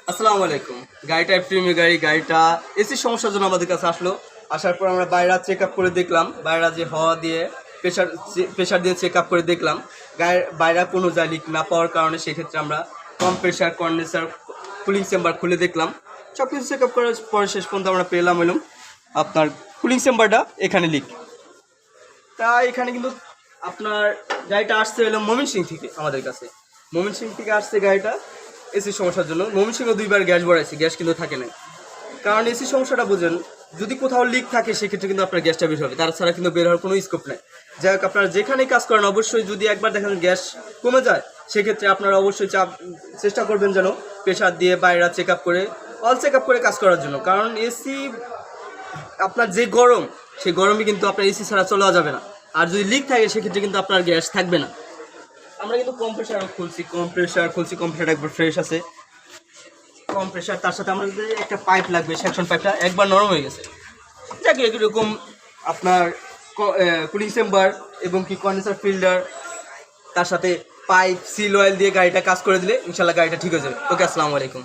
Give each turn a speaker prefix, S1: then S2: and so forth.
S1: আসসালামু আলাইকুম। গাড়িটা প্রিমিয়ার গাড়িটা এসির সমস্যার জন্য আমাদের কাছে আসলো। আসার পর আমরা বাইরে চেক আপ করে দেখলাম, বাইরে যে হাওয়া দিয়ে প্রেশার দিয়ে চেক আপ করে দেখলাম গাড়ির বাইরে কোনো যা লিক না পাওয়ার কারণে সেক্ষেত্রে আমরা কম্প্রেসার, কন্ডেন্সার, কুলিং চেম্বার খুলে দেখলাম। সব কিছু চেক আপ করার পরে শেষ পর্যন্ত আমরা পেলাম হলাম আপনার কুলিং চেম্বারটা এখানে লিক। তা এখানে কিন্তু আপনার গাড়িটা আসছে হলো ময়মনসিংহ থেকে আমাদের কাছে। ময়মনসিংহ থেকে আসছে গাড়িটা এসির সমস্যার জন্য। ময়মনসিংহ 2বার গ্যাস ভরাইছি, গ্যাস কিন্তু থাকে না। কারণ এসির সমস্যাটা বুঝেন, যদি কোথাও লিক থাকে সেক্ষেত্রে কিন্তু আপনার গ্যাসটা বের হবে, তাছাড়া কিন্তু বের হওয়ার কোনো স্কোপ নেই। যাই হোক, আপনারা যেখানেই কাজ করেন অবশ্যই যদি একবার দেখেন গ্যাস কমে যায় সেক্ষেত্রে আপনারা অবশ্যই চেষ্টা করবেন যেন প্রেশার দিয়ে বাইরে চেক আপ করে অল চেক আপ করে কাজ করার জন্য। কারণ এসি আপনার যে গরম, সেই গরমে কিন্তু আপনার এসি ছাড়া চলা যাবে না। আর যদি লিক থাকে সেক্ষেত্রে কিন্তু আপনার গ্যাস থাকবে না। আমরা কিন্তু কম্প্রেসার কম্প্রেসার একবার ফ্রেশ আছে কম্প্রেসার, তার সাথে আমাদের একটা পাইপ লাগবে, সেকশন পাইপটা একবার নরম হয়ে গেছে। যাকে এরকম আপনার কুলিং চেম্বার এবং কি কন্ডেন্সার ফিল্টার, তার সাথে পাইপ সিল অয়েল দিয়ে গাড়িটা কাজ করে দিলে ইনশাল্লাহ গাড়িটা ঠিক হয়ে যাবে। ওকে, আসসালামু আলাইকুম।